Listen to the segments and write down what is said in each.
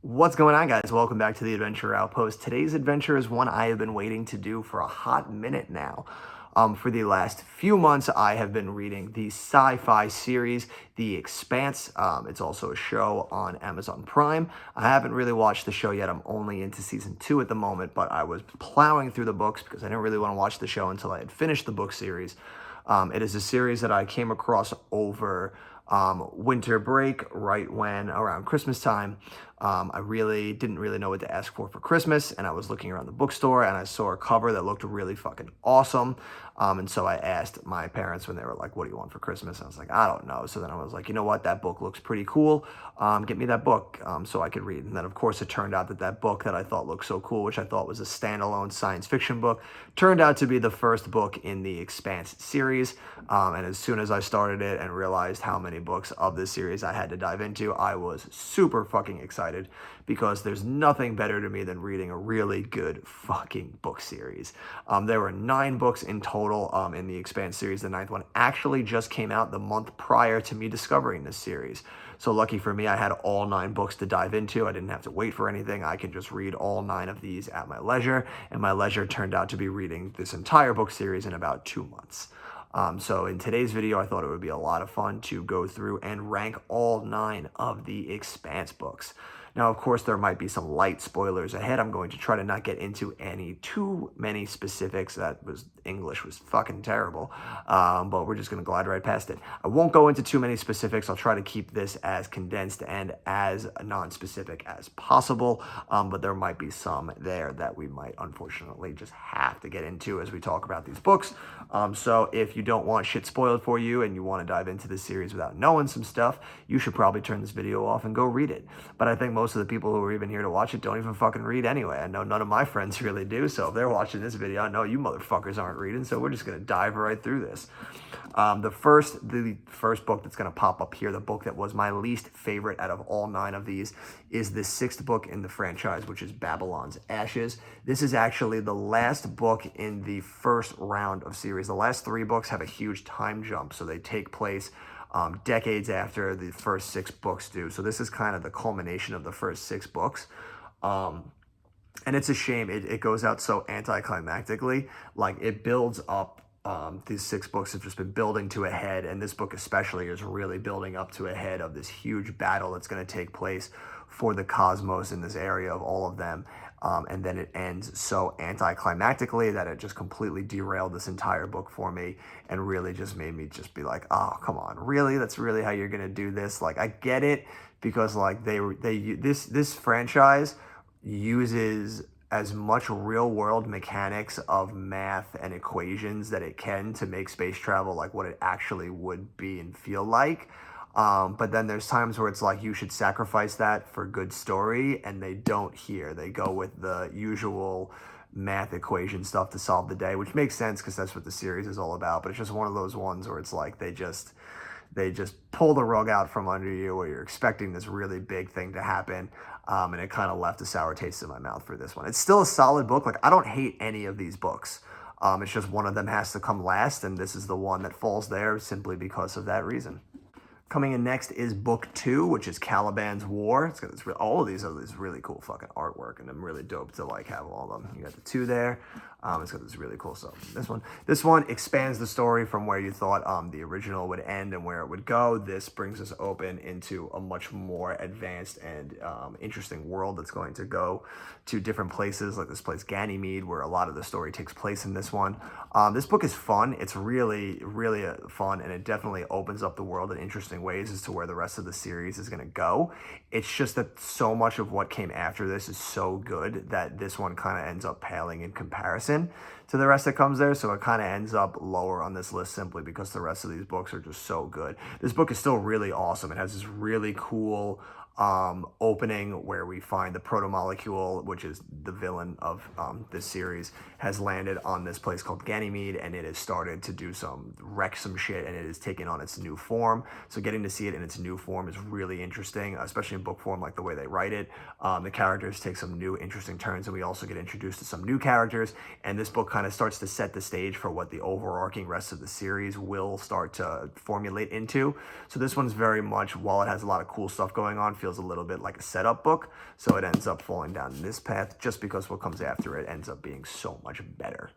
What's going on, guys? Welcome back to the Adventure Outpost. Today's adventure is one I have been waiting to do for a hot minute now. For the last few months, I have been reading the sci-fi series, The Expanse. It's also a show on Amazon Prime. I haven't really watched the show yet. I'm only into season 2 at the moment, but I was plowing through the books because I didn't really want to watch the show until I had finished the book series. It is a series that I came across over winter break, right when around Christmas time. I didn't really know what to ask for Christmas, and I was looking around the bookstore and I saw a cover that looked really fucking awesome. And so I asked my parents when they were like, "What do you want for Christmas?" I was like, "I don't know." So then I was like, "You know what? That book looks pretty cool. Get me that book so I could read." And then of course it turned out that that book that I thought looked so cool, which I thought was a standalone science fiction book, turned out to be the first book in the Expanse series. And as soon as I started it and realized how many books of this series I had to dive into, I was super fucking excited, because there's nothing better to me than reading a really good fucking book series. There were 9 books in total in the Expanse series. The 9th one actually just came out the month prior to me discovering this series. So lucky for me, I had all 9 books to dive into. I didn't have to wait for anything. I could just read all 9 of these at my leisure, and my leisure turned out to be reading this entire book series in about 2 months. So in today's video, I thought it would be a lot of fun to go through and rank all 9 of the Expanse books. Now, of course, there might be some light spoilers ahead. I'm going to try to not get into too many specifics. English was fucking terrible, but we're just going to glide right past it. I won't go into too many specifics. I'll try to keep this as condensed and as non-specific as possible, but there might be some there that we might unfortunately just have to get into as we talk about these books. So if you don't want shit spoiled for you and you want to dive into this series without knowing some stuff, you should probably turn this video off and go read it. But I think most of the people who are even here to watch it don't even fucking read anyway. I know none of my friends really do, so if they're watching this video, I know you motherfuckers aren't reading, so we're just going to dive right through this. The first book that's going to pop up here, the book that was my least favorite out of all 9 of these, is the 6th book in the franchise, which is Babylon's Ashes. This is actually the last book in the first round of series. The last 3 books have a huge time jump, so they take place decades after the first 6 books do. So this is kind of the culmination of the first 6 books. And it's a shame it goes out so anticlimactically. Like, it builds up. These 6 books have just been building to a head, and this book especially is really building up to a head of this huge battle that's going to take place for the cosmos in this area of all of them. And then it ends so anticlimactically that it just completely derailed this entire book for me, and really just made me just be like, oh, come on, really? That's really how you're going to do this? Like, I get it, because like this franchise uses as much real-world mechanics of math and equations that it can to make space travel like what it actually would be and feel like. But then there's times where it's like, you should sacrifice that for good story, and they don't here. They go with the usual math equation stuff to solve the day, which makes sense because that's what the series is all about. But it's just one of those ones where it's like they just pull the rug out from under you, where you're expecting this really big thing to happen. And it kind of left a sour taste in my mouth for this one. It's still a solid book. Like, I don't hate any of these books. It's just one of them has to come last, and this is the one that falls there simply because of that reason. Coming in next is book 2, which is Caliban's War. It's got this, all of these are this really cool fucking artwork, and I'm really dope to like have all of them. You got the 2 there. It's got this really cool stuff. This one expands the story from where you thought the original would end and where it would go. This brings us open into a much more advanced and interesting world that's going to go to different places, like this place Ganymede, where a lot of the story takes place in this one. This book is fun. It's really fun, and it definitely opens up the world in interesting ways as to where the rest of the series is going to go. It's just that so much of what came after this is so good that this one kind of ends up paling in comparison to the rest that comes there. So it kind of ends up lower on this list simply because the rest of these books are just so good. This book is still really awesome. It has this really cool opening where we find the proto-molecule, which is the villain of this series, has landed on this place called Ganymede, and it has started to wreck some shit, and it is taken on its new form. So getting to see it in its new form is really interesting, especially in book form, like the way they write it. The characters take some new interesting turns, and we also get introduced to some new characters, and this book kind of starts to set the stage for what the overarching rest of the series will start to formulate into. So this one's very much, while it has a lot of cool stuff going on, feels a little bit like a setup book. So it ends up falling down this path just because what comes after it ends up being so much better.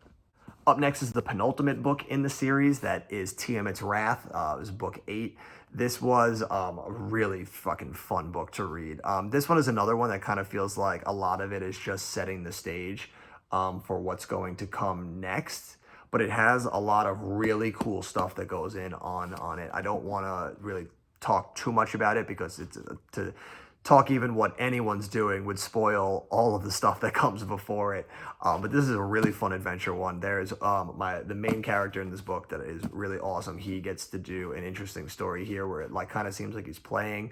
Up next is the penultimate book in the series. That is Tiamat's Wrath. It was book 8. This was a really fucking fun book to read. This one is another one that kind of feels like a lot of it is just setting the stage for what's going to come next. But it has a lot of really cool stuff that goes on it. I don't want to really talk too much about it because it's to talk even what anyone's doing would spoil all of the stuff that comes before it. But this is a really fun adventure one. There's the main character in this book that is really awesome. He gets to do an interesting story here where it like kind of seems like he's playing,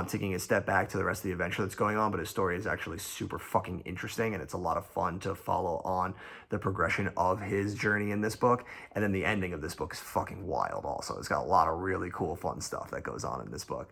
taking a step back to the rest of the adventure that's going on, but his story is actually super fucking interesting, and it's a lot of fun to follow on the progression of his journey in this book. And then the ending of this book is fucking wild also. It's got a lot of really cool fun stuff that goes on in this book.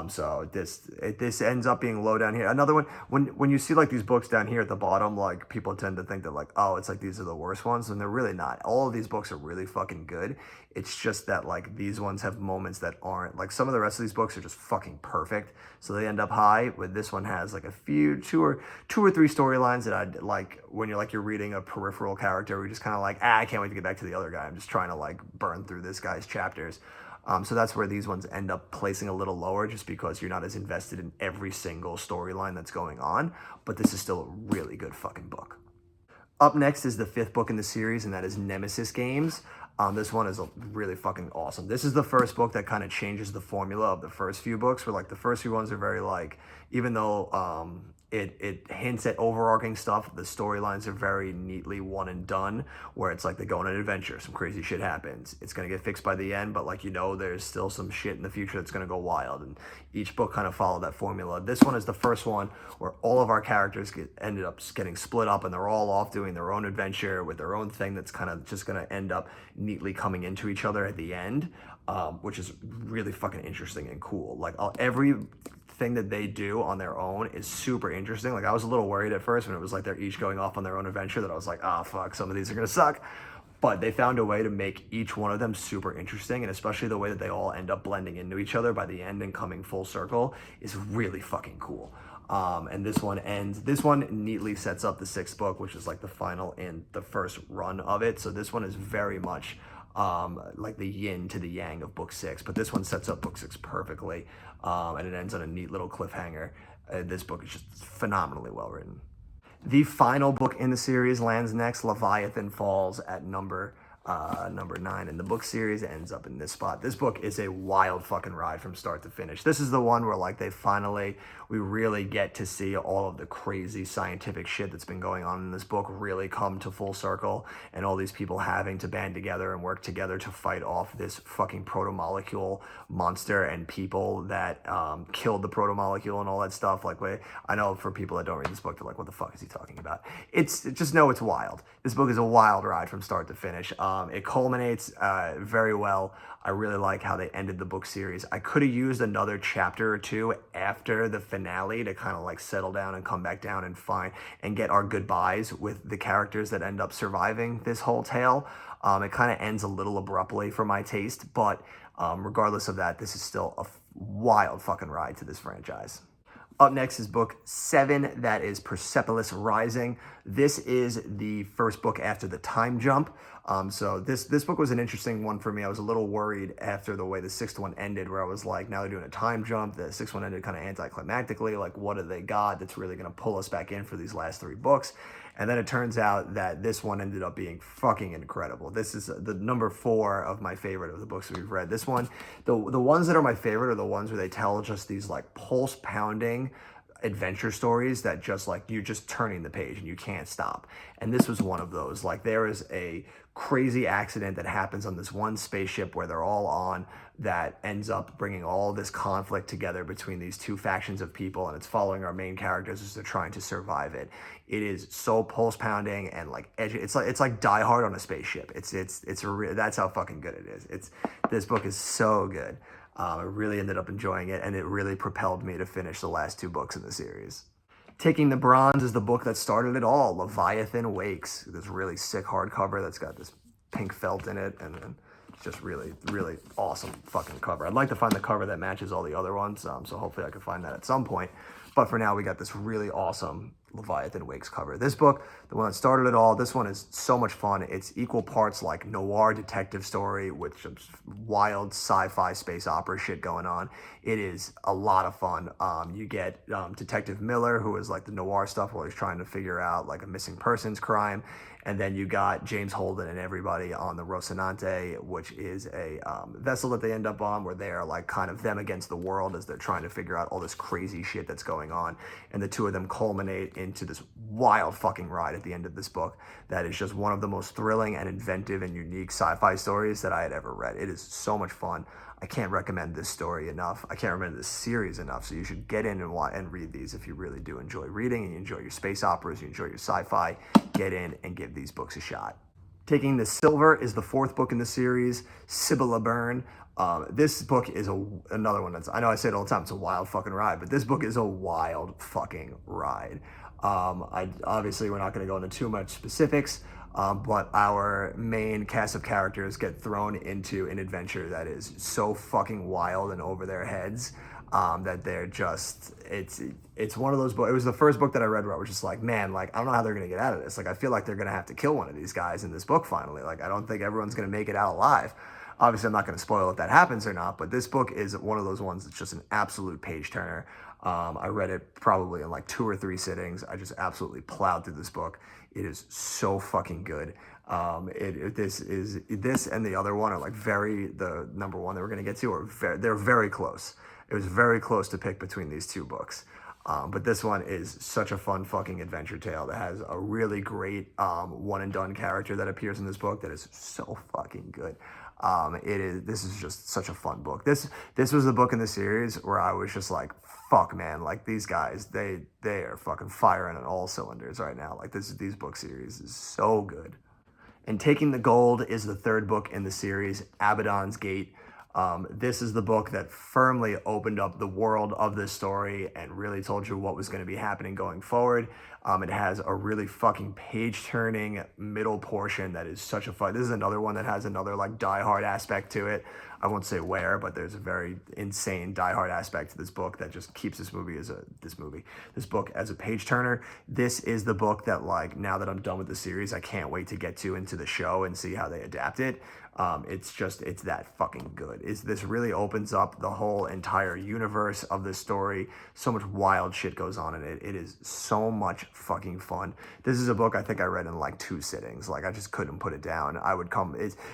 So this ends up being low down here. Another one, when you see like these books down here at the bottom, like people tend to think that like, oh, it's like these are the worst ones, and they're really not. All of these books are really fucking good. It's just that like these ones have moments that aren't. Like some of the rest of these books are just fucking perfect, so they end up high. But this one has like a few, two or three storylines that I'd like when you're reading a peripheral character, where you're just kind of like, I can't wait to get back to the other guy. I'm just trying to like burn through this guy's chapters. So that's where these ones end up placing a little lower, just because you're not as invested in every single storyline that's going on. But this is still a really good fucking book. Up next is the 5th book in the series, and that is Nemesis Games. This one is really fucking awesome. This is the first book that kind of changes the formula of the first few books, where like the first few ones are very like, even though it hints at overarching stuff, the storylines are very neatly one and done, where it's like they go on an adventure, some crazy shit happens, it's going to get fixed by the end, but like, there's still some shit in the future that's going to go wild, and each book kind of followed that formula. This one is the first one where all of our characters ended up getting split up, and they're all off doing their own adventure with their own thing that's kind of just going to end up neatly coming into each other at the end, which is really fucking interesting and cool. Like every thing that they do on their own is super interesting. Like I was a little worried at first when it was like they're each going off on their own adventure, that I was like, oh fuck, some of these are gonna suck. But they found a way to make each one of them super interesting, and especially the way that they all end up blending into each other by the end and coming full circle is really fucking cool. And this one neatly sets up the 6th book, which is like the final and the first run of it. So this one is very much like the yin to the yang of book 6, but this one sets up book 6 perfectly, and it ends on a neat little cliffhanger. This book is just phenomenally well written. The final book in the series lands next, Leviathan Falls, at number 9 in the book series. It ends up in this spot. This book is a wild fucking ride from start to finish. This is the one where like we really get to see all of the crazy scientific shit that's been going on in this book really come to full circle, and all these people having to band together and work together to fight off this fucking proto-molecule monster and people that killed the proto-molecule and all that stuff. Like, I know for people that don't read this book, they're like, what the fuck is he talking about? Just know it's wild. This book is a wild ride from start to finish. It culminates very well. I really like how they ended the book series. I could have used another chapter or two after the finale to kind of like settle down and come back down and get our goodbyes with the characters that end up surviving this whole tale. It kind of ends a little abruptly for my taste, but regardless of that, this is still a wild fucking ride to this franchise. Up next is book 7, that is Persepolis Rising. This is the first book after the time jump. So this book was an interesting one for me. I was a little worried after the way the 6th one ended, where I was like, now they're doing a time jump. The 6th one ended kind of anticlimactically. Like, what have they got that's really going to pull us back in for these last 3 books? And then it turns out that this one ended up being fucking incredible. This is the number 4 of my favorite of the books that we've read. This one, the ones that are my favorite are the ones where they tell just these like pulse pounding adventure stories that just like you're just turning the page and you can't stop. And this was one of those. Like, there is a crazy accident that happens on this one spaceship where they're all on, that ends up bringing all this conflict together between these 2 factions of people, and it's following our main characters as they're trying to survive it. It is so pulse pounding and like edgy. It's like Die Hard on a spaceship. That's how fucking good it is. This book is so good. I really ended up enjoying it, and it really propelled me to finish the last 2 books in the series. Taking the bronze is the book that started it all, Leviathan Wakes. This really sick hardcover that's got this pink felt in it, and then just really, really awesome fucking cover. I'd like to find the cover that matches all the other ones, so hopefully I can find that at some point. But for now, we got this really awesome Leviathan Wakes cover. This book, the one that started it all, this one is so much fun. It's equal parts like noir detective story with some wild sci-fi space opera shit going on. It is a lot of fun. You get Detective Miller, who is like the noir stuff where he's trying to figure out like a missing persons crime. And then you got James Holden and everybody on the Rocinante, which is a vessel that they end up on where they are like kind of them against the world as they're trying to figure out all this crazy shit that's going on. And the two of them culminate into this wild fucking ride at the end of this book that is just one of the most thrilling and inventive and unique sci-fi stories that I had ever read. It is so much fun. I can't recommend this story enough. I can't recommend this series enough. So you should get in and read these if you really do enjoy reading and you enjoy your space operas, you enjoy your sci-fi. Get in and give these books a shot. Taking the Silver is the fourth book in the series, Cibola Burn. This book is another one that's, I know I say it all the time, it's a wild fucking ride, but this book is a wild fucking ride. Obviously, we're not going to go into too much specifics, but our main cast of characters get thrown into an adventure that is so fucking wild and over their heads that they're just, it's one of those books. It was the first book that I read where I was just like, man, like, I don't know how they're going to get out of this. Like, I feel like they're going to have to kill one of these guys in this book finally. Like, I don't think everyone's going to make it out alive. Obviously, I'm not going to spoil if that happens or not, but this book is one of those ones that's just an absolute page turner. I read it probably in like 2 or 3 sittings. I just absolutely plowed through this book. It is so fucking good. This and the other one are like the number one that we're going to get to are they're very close. It was very close to pick between these 2 books. But this one is such a fun fucking adventure tale that has a really great one and done character that appears in this book that is so fucking good. This is just such a fun book. This was the book in the series where I was just like, fuck man, like these guys, they are fucking firing on all cylinders right now. Like these book series is so good. And Taking the Gold is the 3rd book in the series, Abaddon's Gate. This is the book that firmly opened up the world of this story and really told you what was going to be happening going forward. It has a really fucking page-turning middle portion that is such a fun. This is another one that has another like Die Hard aspect to it. I won't say where, but there's a very insane Die Hard aspect to this book that just keeps this book as a page turner. This is the book that, like, now that I'm done with the series, I can't wait to get into the show and see how they adapt it. It's that fucking good. This really opens up the whole entire universe of this story. So much wild shit goes on in it. It is so much fucking fun. This is a book I think I read in like 2 sittings. Like I just couldn't put it down.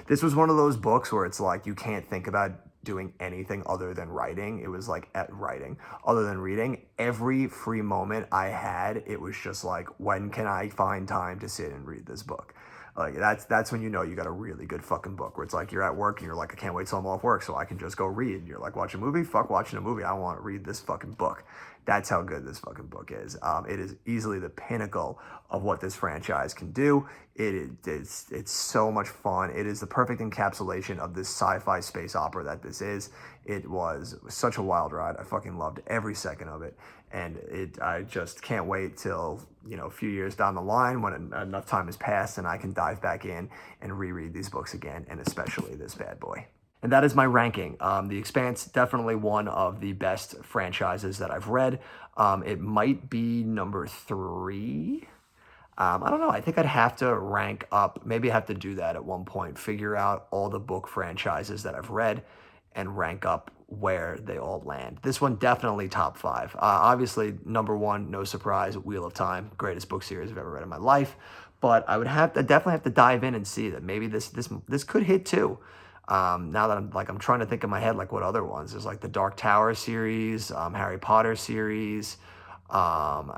This was one of those books where it's like you can't think about doing anything other than writing. It was like at writing, other than reading. Every free moment I had, it was just like, when can I find time to sit and read this book? Like that's when you know you got a really good fucking book where it's like you're at work and you're like, I can't wait till I'm off work so I can just go read. And you're like, watch a movie? Fuck watching a movie. I want to read this fucking book. That's how good this fucking book is. It is easily the pinnacle of what this franchise can do. It's so much fun. It is the perfect encapsulation of this sci-fi space opera that this is. It was such a wild ride. I fucking loved every second of it. And I just can't wait till, a few years down the line when enough time has passed and I can dive back in and reread these books again, and especially this bad boy. And that is my ranking. The Expanse, definitely one of the best franchises that I've read. It might be number 3. I don't know. I think I'd have to rank up. Maybe I have to do that at one point. Figure out all the book franchises that I've read and rank up where they all land. This one definitely top 5. Obviously, number 1, no surprise, Wheel of Time, greatest book series I've ever read in my life. But I would definitely have to dive in and see that maybe this could hit 2. Now that I'm trying to think in my head like what other ones. There's like the Dark Tower series, Harry Potter series. I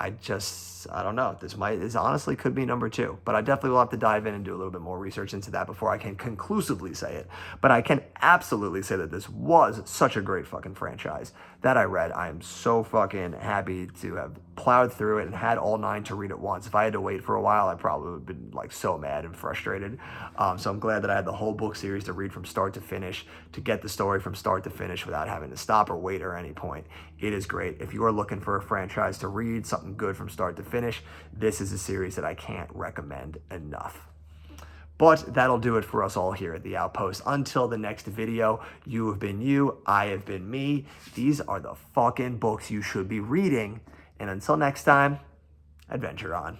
don't know. This honestly could be number 2, but I definitely will have to dive in and do a little bit more research into that before I can conclusively say it. But I can absolutely say that this was such a great fucking franchise that I read. I am so fucking happy to have plowed through it and had all 9 to read at once. If I had to wait for a while, I probably would have been like so mad and frustrated. So I'm glad that I had the whole book series to read from start to finish, to get the story from start to finish without having to stop or wait or any point. It is great. If you are looking for a franchise to read, something good from start to finish, this is a series that I can't recommend enough. But that'll do it for us all here at the Outpost. Until the next video, you have been you, I have been me. These are the fucking books you should be reading. And until next time, adventure on.